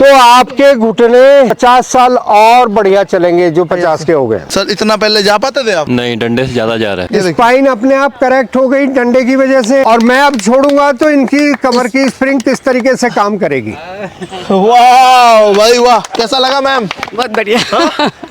तो आपके घुटने 50 साल और बढ़िया चलेंगे, जो 50 के हो गए। सर इतना पहले जा पाते थे आप? नहीं, डंडे से ज्यादा जा रहा है। स्पाइन अपने आप करेक्ट हो गई डंडे की वजह से, और मैं अब छोड़ूंगा तो इनकी कमर की स्प्रिंग किस तरीके से काम करेगी। वाह भाई वाह, कैसा लगा मैम? बहुत बढ़िया।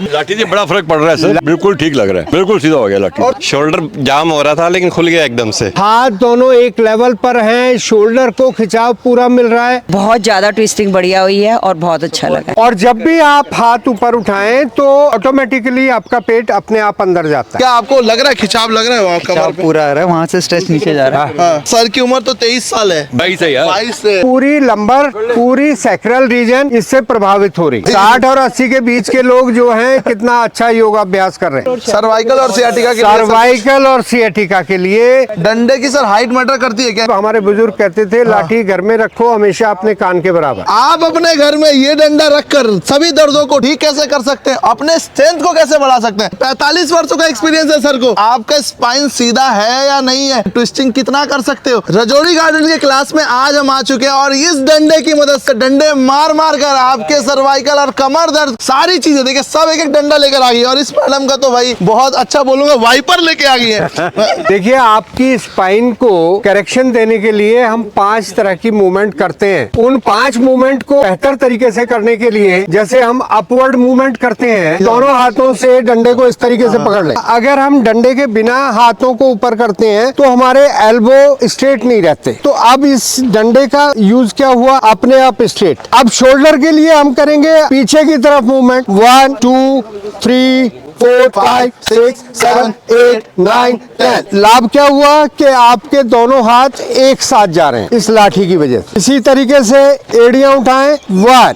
लाठी से बड़ा फर्क पड़ रहा है सर, बिल्कुल ठीक लग रहा है, बिल्कुल सीधा हो गया लाठी। शोल्डर जाम हो रहा था लेकिन खुल गया एकदम से। हाथ दोनों एक लेवल पर हैं, शोल्डर को खिंचाव पूरा मिल रहा है, बहुत ज्यादा ट्विस्टिंग बढ़िया हुई है और बहुत अच्छा लगा। और जब भी आप हाथ ऊपर उठाएं तो ऑटोमेटिकली आपका पेट अपने आप अंदर जाता है। क्या आपको लग रहा है खिंचाव लग रहा है कमर पे? पूरा आ रहा है, वहाँ से स्ट्रेच नीचे जा रहा है। हाँ। सर की उम्र तो 23 साल है। 22 है यार। 22 से पूरी लंबर, पूरी सैक्रल रीजन इससे प्रभावित हो रही। 60 और 80 के बीच के लोग जो हैं कितना अच्छा योगाभ्यास कर रहे हैं। सर्वाइकल और सियाटिका के लिए सर्वाइकल और सियाटिका के लिए डंडे की सर हाइट मैटर करती है क्या? हमारे बुजुर्ग कहते थे लाठी घर में रखो हमेशा अपने कान के बराबर। आप अपने घर में ये डंडा रखकर सभी दर्दों को ठीक कैसे कर सकते हैं? अपने स्ट्रेंथ को कैसे बढ़ा सकते हैं? 45 वर्षों का एक्सपीरियंस है सर को। आपका स्पाइन सीधा है या नहीं है? ट्विस्टिंग कितना कर सकते हो? रजौरी गार्डन के क्लास में आज हम आ चुके हैं और इस डंडे की मदद से डंडे मार मार कर आपके सर्वाइकल और कमर दर्द सारी चीजें देखिए सब एक एक डंडा लेकर आ गई। और इस मैडम का तो भाई बहुत अच्छा बोलूंगा, वाइपर लेके आ गई है। देखिए आपकी स्पाइन को करेक्शन देने के लिए हम 5 तरह की मूवमेंट करते हैं। उन 5 मूवमेंट को बेहतर तरीके से करने के लिए जैसे हम अपवर्ड मूवमेंट करते हैं, दोनों हाथों से डंडे को इस तरीके से पकड़ लें। अगर हम डंडे के बिना हाथों को ऊपर करते हैं तो हमारे एल्बो स्ट्रेट नहीं रहते। तो अब इस डंडे का यूज क्या हुआ, अपने आप स्ट्रेट। अब शोल्डर के लिए हम करेंगे पीछे की तरफ मूवमेंट, 1 2 3 4 5 6 7 8 9 10। लाभ क्या हुआ कि आपके दोनों हाथ एक साथ जा रहे हैं इस लाठी की वजह से। इसी तरीके से एड़ियां उठाएं, 1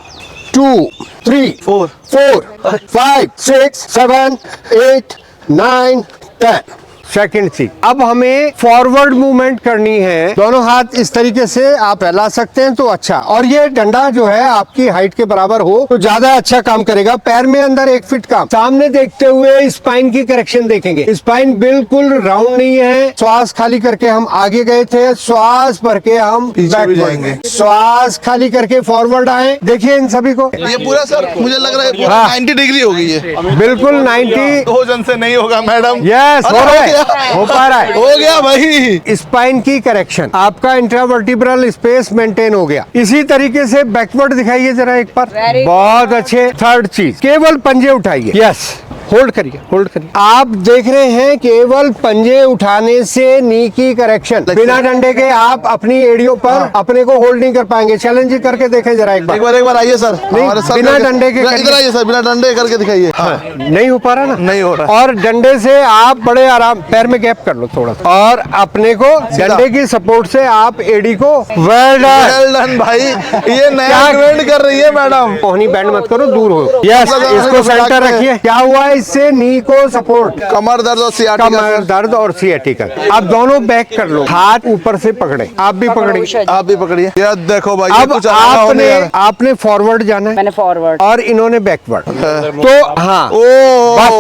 2 3 4 5 6 7 8 9 10। सेकंड चीज, अब हमें फॉरवर्ड मूवमेंट करनी है। दोनों हाथ इस तरीके से आप फैला सकते हैं तो अच्छा, और ये डंडा जो है आपकी हाइट के बराबर हो तो ज्यादा अच्छा काम करेगा। पैर में अंदर 1 फीट का सामने देखते हुए स्पाइन की करेक्शन देखेंगे। स्पाइन बिल्कुल राउंड नहीं है। श्वास खाली करके हम आगे गए थे, श्वास भर के हम बैक जाएंगे, श्वास खाली करके फॉरवर्ड आए। देखिए इन सभी को, ये पूरा सर मुझे लग रहा है पूरा हाँ। 90 डिग्री हो गई है। बिल्कुल 90। 2 जन से नहीं होगा मैडम। यस, हो रहा है, हो पा रहा है, हो गया भाई। स्पाइन की करेक्शन, आपका इंट्रावर्टिब्रल स्पेस मेंटेन हो गया। इसी तरीके से बैकवर्ड दिखाइए जरा एक बार। बहुत अच्छे। थर्ड चीज, केवल पंजे उठाइए। यस, होल्ड करिए, होल्ड करिए। आप देख रहे हैं केवल पंजे उठाने से नी की करेक्शन, बिना डंडे के आप अपनी एड़ियों पर अपने को होल्ड नहीं कर पाएंगे। चैलेंज करके देखें जरा एक बार। एक बार आइए सर, हमारे सर बिना डंडे के इधर आइए सर, बिना डंडे करके दिखाइए। नहीं हो पा रहा ना, नहीं हो रहा। और डंडे से आप बड़े आराम, पैर में गैप कर लो थोड़ा सा, और अपने को डंडे की सपोर्ट से आप एडी को वेल डन भाई। ये नया ट्रेंड कर रही है मैडम। कोहनी बैंड मत करो, दूर हो। यस, इसको सेंटर रखिए। क्या हुआ इससे, नी को सपोर्ट, कमर दर्द और सियाटिका, कमर दर्द और सियाटिका। अब दोनों बैक कर लो, हाथ ऊपर से पकड़े, आप भी पकड़िए, आप भी पकड़िए। ये देखो भाई, अब आपने फॉरवर्ड जाना है, मैंने फॉरवर्ड और इन्होंने बैकवर्ड। तो हाँ, ओ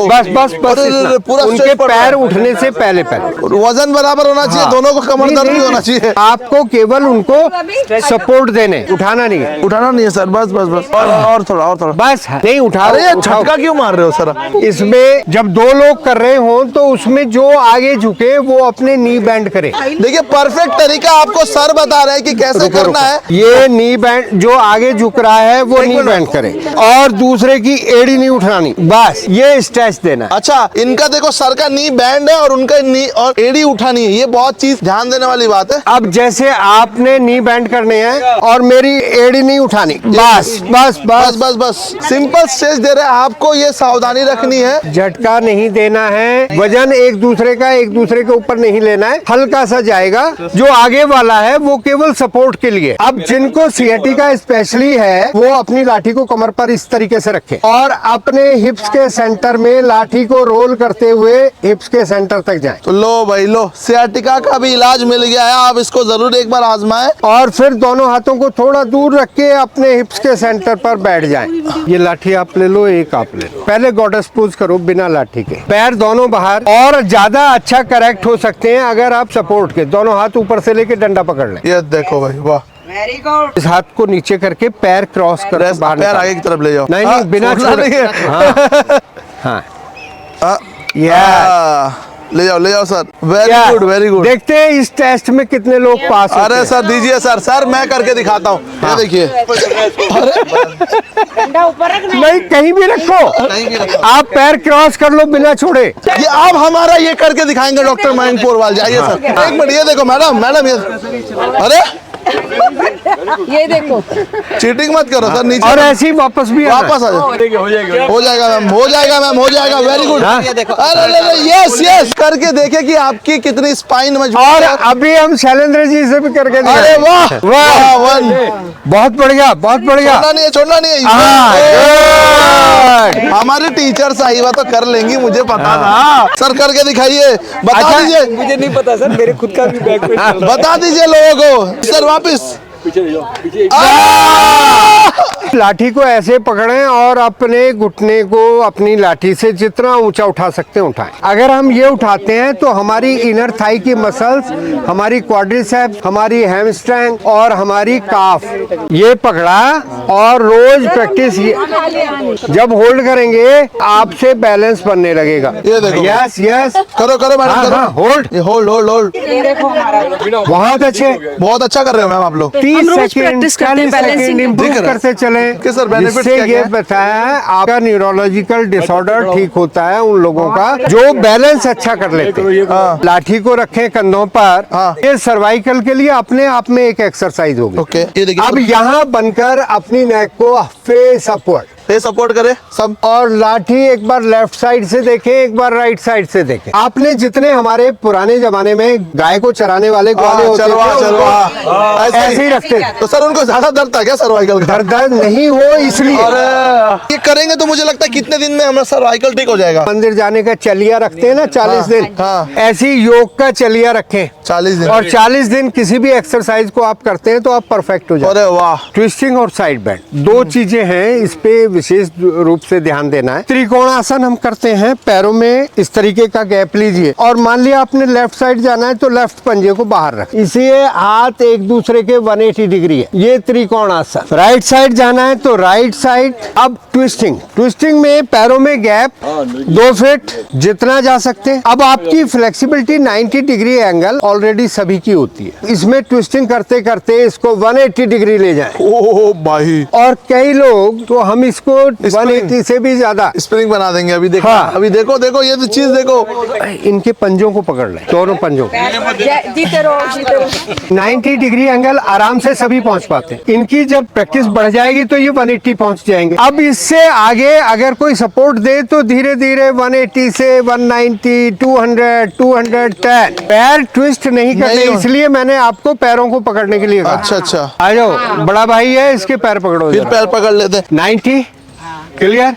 बस बस बस इतना। पूरा उनके पैर उठने से पहले वजन बराबर होना चाहिए, दोनों को कमर दर्द भी होना चाहिए। आपको केवल उनको सपोर्ट देने, उठाना नहीं है। उठाना नहीं है सर, बस बस बस, और थोड़ा, और थोड़ा, बस नहीं उठाओ। अरे ये उठाओ। झटका क्यों मार रहे हो सर? इसमें जब 2 लोग कर रहे हो तो उसमें जो आगे झुके वो अपने नी बैंड करे। देखिए परफेक्ट तरीका आपको सर बता रहे हैं कि कैसे करना है। ये नी बैंड, जो आगे झुक रहा है वो नी बैंड करे, और दूसरे की एड़ी नहीं उठानी, बस ये स्ट्रेच देना। अच्छा, इनका देखो सर का नी बैंड है और उनका नी और एड़ी उठानी है, ये बहुत चीज ध्यान देने वाली बात है। अब जैसे आपने नी बैंड करने हैं और मेरी एड़ी नहीं उठानी, बस बस बस बस बस, सिंपल स्ट्रेच दे रहे हैं आपको, ये सावधानी रखनी है। झटका नहीं देना है, वजन एक दूसरे के ऊपर नहीं लेना है, हल्का सा जाएगा। जो आगे वाला है वो केवल सपोर्ट के लिए। अब जिनको सियाटिका स्पेशली है वो अपनी लाठी को कमर पर इस तरीके से रखें और अपने हिप्स के सेंटर में लाठी को रोल करते हुए हिप्स के सेंटर तक जाएं। तो लो भाई लो, सियाटिका का भी इलाज मिल गया है, आप इसको जरूर एक बार आजमाएं। और फिर दोनों हाथों को थोड़ा दूर रख के अपने हिप्स के सेंटर पर बैठ जाएं। ये लाठी आप ले लो, एक आप ले लो। पहले गॉडेस पोज करो बिना लाठी के, पैर दोनों बाहर। और ज्यादा अच्छा करेक्ट हो सकते हैं अगर आप सपोर्ट के दोनों हाथ ऊपर से लेके डंडा पकड़ लें। ये देखो भाई, वाह, वेरी गुड। इस हाथ को नीचे करके पैर क्रॉस कर बाहर पैर निकालो। आगे की तरफ ले जाओ। नहीं नहीं बिना छोड़ना छोड़े। नहीं है। हाँ हाँ, यस ले जाओ sir. Very good very good. देखते हैं इस टेस्ट में कितने लोग पास होते अरे हैं। सर दीजिए सर मैं करके दिखाता हूँ। ये देखिए। डंडा ऊपर रखना। नहीं कहीं भी रखो, आप पैर क्रॉस कर लो बिना छोड़े। ये आप हमारा ये करके दिखाएंगे डॉक्टर मयंक पोरवाल। जाइए सर। एक मिनट ये देखो मैडम ये। अरे ये देखो। चीटिंग मत करो सर। नीचे और ऐसे ही वापस भी आना है। वापस आ जाओ। हो जाएगा मैम हो जाएगा। Very good. हाँ? अरे यस करके देखे कि आपकी कितनी स्पाइन मजबूत और है। अभी हम शैलेंद्र जी से भी करके दिखाएं। अरे वाह वाह वन। बहुत बढ़िया बहुत बढ़िया। छोड़ना नहीं है हाँ, good। हमारे टीचर साहिबा तो कर लेंगी, मुझे पता था। सर करके दिखाइए। बता अच्छा, दीजिए। मुझे नहीं पता सर, मेरे खुद का भी बैक पेन चल रहा है। बता दीजिए लोगों को। सर वापिस लाठी को ऐसे पकड़ें और अपने घुटने को अपनी लाठी से जितना ऊंचा उठा सकते हैं उठाएं। अगर हम ये उठाते हैं तो हमारी इनर थाई की मसल्स, हमारी क्वाड्रिसेप्स, हमारी हैमस्ट्रिंग और हमारी काफ ये पकड़ा। और रोज प्रैक्टिस जब होल्ड करेंगे आपसे बैलेंस बनने लगेगा। ये देखो। यस यस करो मैडम हाँ, करो। हाँ, होल्ड। ये होल्ड ये देखो हमारा। बहुत अच्छे। बहुत अच्छा कर रहे हो मैम आप लोग। 30 रोज सेकंड practice करते हैं 40 सेकंड balancing। इम्प्रूव दिख रहा है। करते चले। कि सर benefits जिससे क्या-क्या ये है? बताया है आपका न्यूरोलॉजिकल डिसऑर्डर ठीक होता है उन लोगों का जो बैलेंस अच्छा कर लेते हैं। हाँ। लाठी को रखें कंधों पर। हाँ। ये सर्वाइकल के लिए अपने आप में एक एक्सरसाइज होगी। ओके ये देखिए। अब यहाँ बनकर अपनी नेक को फेस अपवर्ड फेस सपोर्ट करे सब। और लाठी एक बार लेफ्ट साइड से देखें, एक बार राइट साइड से देखें। आपने जितने हमारे पुराने जमाने में गाय को चराने वाले ग्वाले होते थे चलवा ऐसे ही रखते थे। तो सर उनको ज्यादा दर्द था क्या सर्वाइकल का? दर्द नहीं हो इसलिए। अरे ये करेंगे तो मुझे लगता है कितने दिन में हमारा सर्वाइकल ठीक हो जाएगा। मंदिर जाने का चलिया रखते हैं ना 40 दिन। हाँ। ऐसी योग का चलिया रखें 40 दिन। और 40 दिन किसी भी एक्सरसाइज को आप करते हैं तो आप परफेक्ट हो जाते अरे हैं। वाह। ट्विस्टिंग और साइड बेंड दो चीजें हैं, इस पे विशेष रूप से ध्यान देना है। त्रिकोणासन हम करते हैं, पैरों में इस तरीके का गैप लीजिए और मान लिया आपने लेफ्ट साइड जाना है तो लेफ्ट पंजे को बाहर रख, इसीलिए हाथ एक दूसरे के 180 डिग्री है, ये त्रिकोणासन। राइट साइड जाना है तो राइट साइड। अब ट्विस्टिंग में पैरों में गैप 2 फीट जितना जा सकते हैं। अब आपकी फ्लेक्सिबिलिटी 90 डिग्री एंगल ऑलरेडी सभी की होती है, इसमें ट्विस्टिंग करते करते इसको 180 डिग्री ले जाएं। ओ भाई और कई लोग तो हम इसको 180 से भी ज्यादा स्प्रिंग बना देंगे। अभी देखो हाँ। अभी देखो ये तो चीज देखो। इनके पंजों को पकड़ लें, दोनों पंजों को। जीते रहो। 90 डिग्री एंगल आराम से सभी पहुंच पाते हैं। इनकी जब प्रैक्टिस बढ़ जाएगी तो ये 180 पहुंच जाएंगे। अब इससे आगे अगर कोई सपोर्ट दे तो धीरे धीरे 180 से 190, 200, 210। पैर ट्विस्ट नहीं करते, नहीं। इसलिए मैंने आपको पैरों को पकड़ने के लिए कहा। अच्छा आ जाओ, बड़ा भाई है, इसके पैर पकड़ो। फिर पैर पकड़ लेते हैं। 90 क्लियर।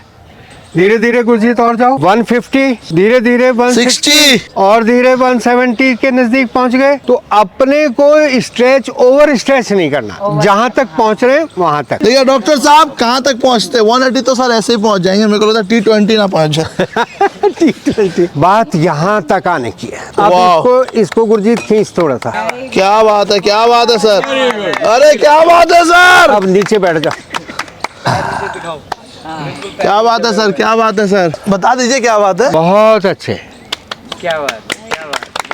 धीरे धीरे गुरजीत और जाओ। 150 धीरे धीरे 60 और धीरे 170 के नजदीक पहुंच गए। तो अपने को स्ट्रेच ओवर स्ट्रेच नहीं करना, जहां तक पहुंच रहे वहां तक। देखिए डॉक्टर साहब कहाँ तक पहुँचते? 180 तो सर ऐसे ही पहुँच जाएंगे। मेरे को लगता है T20 ना पहुँच जाए। बात यहाँ तक आने की है। अब वाह। इसको गुरजीत खींच थोड़ा सा। क्या बात है सर। अरे क्या बात है सर। अब नीचे बैठ जाओ। क्या बात है सर। बता दीजिए क्या बात है। बहुत अच्छे। क्या बात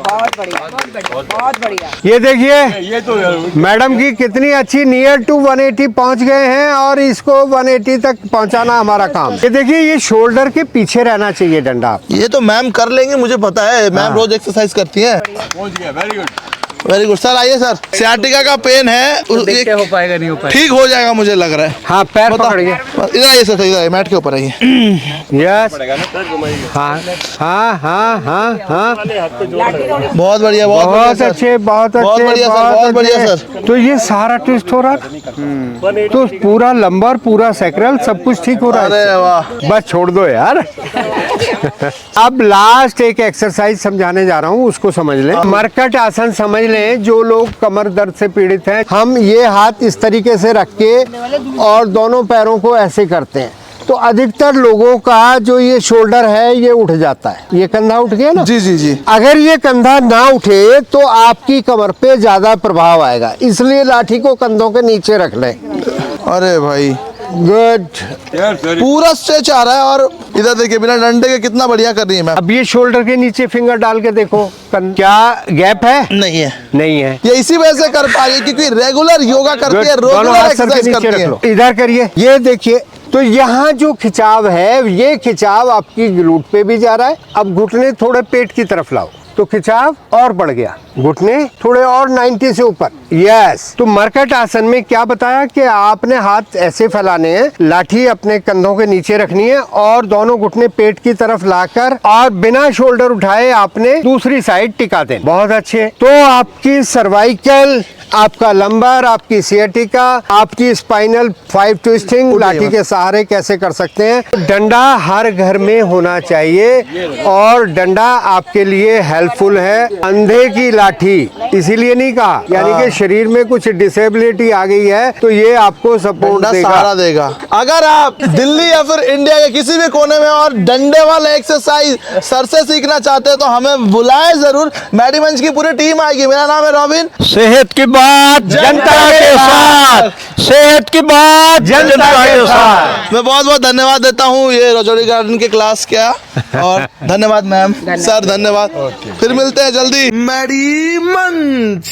बहुत बढ़िया। ये देखिए मैडम की कितनी अच्छी, नियर टू 180 पहुंच गए हैं और इसको 180 तक पहुंचाना हमारा काम। ये देखिए ये शोल्डर के पीछे रहना चाहिए डंडा। ये तो मैम कर लेंगे, मुझे पता है। मैम रोज एक्सरसाइज करती है। Very good sir. आइए सर। सियाटिका का पेन है, देखते हो पाएगा नहीं हो पाएगा। ठीक हो जाएगा मुझे लग रहा है। हाँ पैर बताओ। पकड़िए। इधर आइए सर, इधर आइए, मैट के ऊपर आइए। यस। हाँ हाँ हाँ हाँ हाँ बहुत बढ़िया बहुत अच्छे बहुत अच्छे बढ़िया सर, बहुत बढ़िया अच्छे। सर। तो ये सारा ट्विस्ट हो रहा था, तो पूरा लंबर पूरा सैक्रल सब कुछ ठीक हो रहा अरे है। वाह। बस छोड़ दो यार। अब लास्ट एक एक्सरसाइज समझाने जा रहा हूँ, उसको समझ लें। मरकट आसन समझ लें। जो लोग कमर दर्द से पीड़ित हैं, हम ये हाथ इस तरीके से रख के और दोनों पैरों को ऐसे करते हैं। तो अधिकतर लोगों का जो ये शोल्डर है ये उठ जाता है। ये कंधा उठ गया ना, जी जी जी। अगर ये कंधा ना उठे तो आपकी कमर पे ज्यादा प्रभाव आएगा, इसलिए लाठी को कंधों के नीचे रख लें। अरे भाई गुड। पूरा स्ट्रेच आ रहा है, और इधर देखिए बिना डंडे के कितना बढ़िया कर रही है मैम। अब ये शोल्डर के नीचे फिंगर डाल के देखो, क्या गैप है? नहीं है, नहीं है। ये इसी वजह से कर पा रही है क्योंकि रेगुलर योगा करती है, दोनों रेगुलर हाथ सर के एक्सरसाइज नीचे करती रख है। लो, इधर करिए, ये देखिए। तो यहाँ जो खिंचाव है, ये खिंचाव आपकी ग्लूट पे भी जा रहा है। अब घुटने थोड़े पेट की तरफ लाओ तो खिंचाव और बढ़ गया, घुटने थोड़े और 90 से ऊपर। यस। तो मरकट आसन में क्या बताया कि आपने हाथ ऐसे फैलाने हैं, लाठी अपने कंधों के नीचे रखनी है और दोनों घुटने पेट की तरफ लाकर और बिना शोल्डर उठाए आपने दूसरी साइड टिका दें। बहुत अच्छे। तो आपकी सर्वाइकल, आपका लंबर, आपकी सियाटिका, आपकी स्पाइनल 5 ट्विस्टिंग लाठी के सहारे कैसे कर सकते हैं। डंडा हर घर में होना चाहिए और डंडा आपके लिए हेल्पफुल है। अंधे की लाठी इसीलिए नहीं कहा, यानी कि शरीर में कुछ डिसेबिलिटी आ गई है तो ये आपको सपोर्ट डंडा सहारा देगा। अगर आप दिल्ली या फिर इंडिया के किसी भी कोने में और डंडे वाला एक्सरसाइज सर से सीखना चाहते हैं तो हमें बुलाएं जरूर। मैडीमंच की पूरी टीम आएगी। मेरा नाम है रॉबिन। सेहत की बात जनता के साथ, सेहत की बात जनता के साथ। मैं बहुत बहुत धन्यवाद देता हूँ ये रजौड़ी गार्डन के क्लास क्या, और धन्यवाद मैम, सर धन्यवाद। फिर मिलते हैं जल्दी। मैडी मंच।